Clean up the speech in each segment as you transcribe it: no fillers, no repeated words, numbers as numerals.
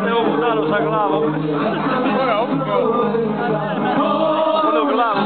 Evo mu dano sa glavom. Ono glavu.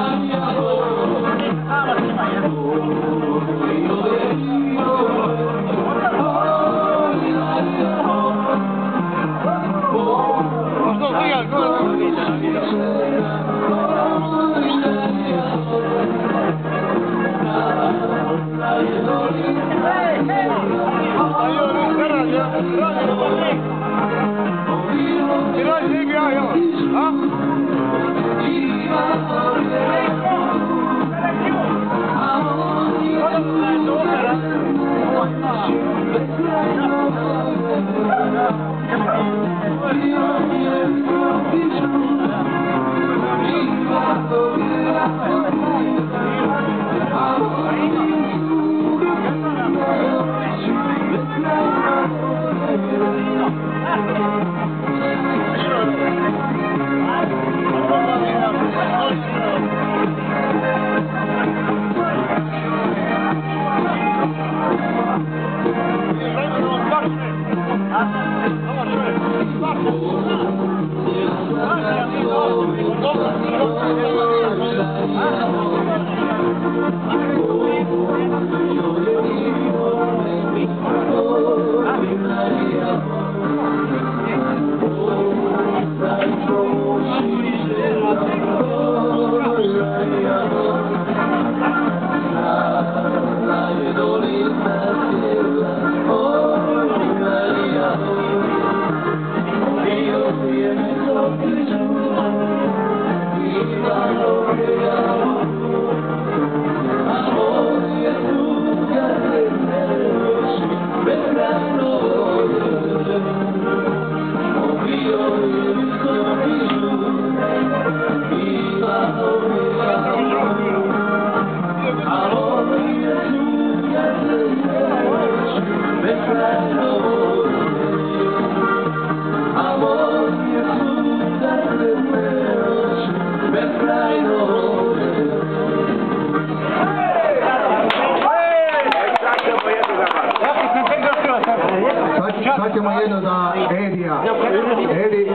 Sad ćemo jedno za Edija.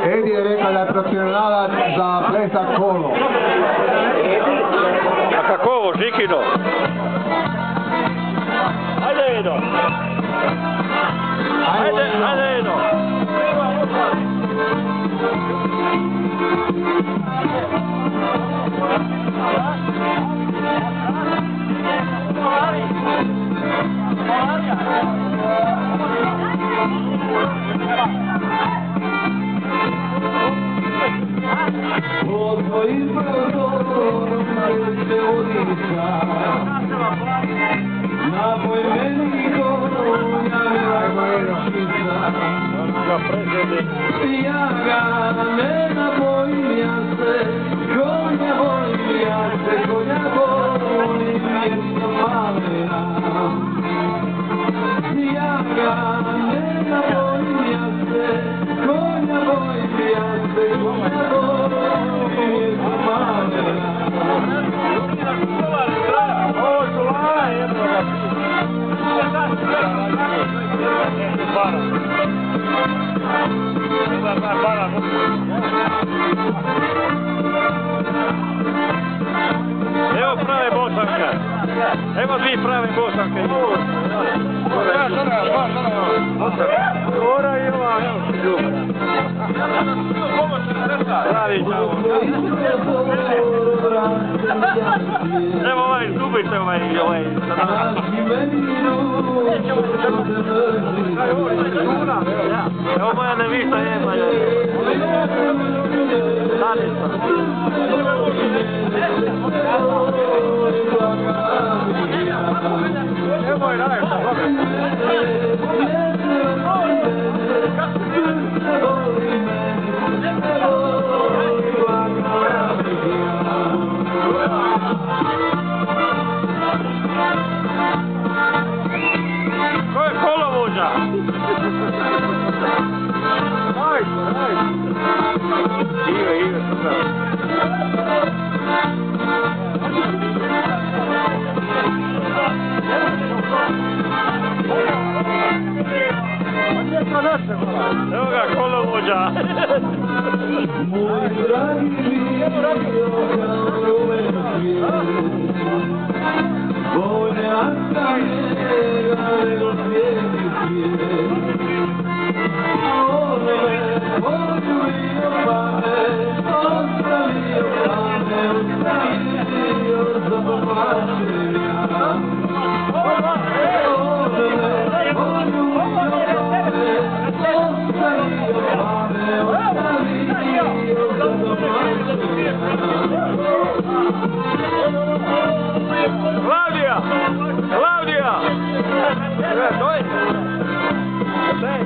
Edi je rekao da je profesionalac za plesak kolo. A kako ovo, Žikino? Ajde, Edo! Ajde, Edo! Od tvojih prozorom se odisa, napoj meni konja vračica. Ja ga ne napojim, ja se konja volim, ja se konja volim, jer sam malena. Ja ga ne napojim, ja se konja volim, ja se konja volim, jer sam malena. Ovo su lana jednoga. Evo prave bosanke. Evo dvije prave bosanke. Ora i ova. Pravi čavo. Evo ovaj, zubite ovaj. Evo moja nevista jedna. Danica. Evo je najviše. Ko je kolovođa? Ive, super. Đorđa. Moj dragi bio kao rumeno svijet, bolja sam njega nego svijeti svijet. On me poljubio pa me ostavio, pa me ostavio zapomašen ja. On me poljubio pa me ostavio, pa me ostavio zapomašen ja. Klaudija! Klaudija! To je? Daj!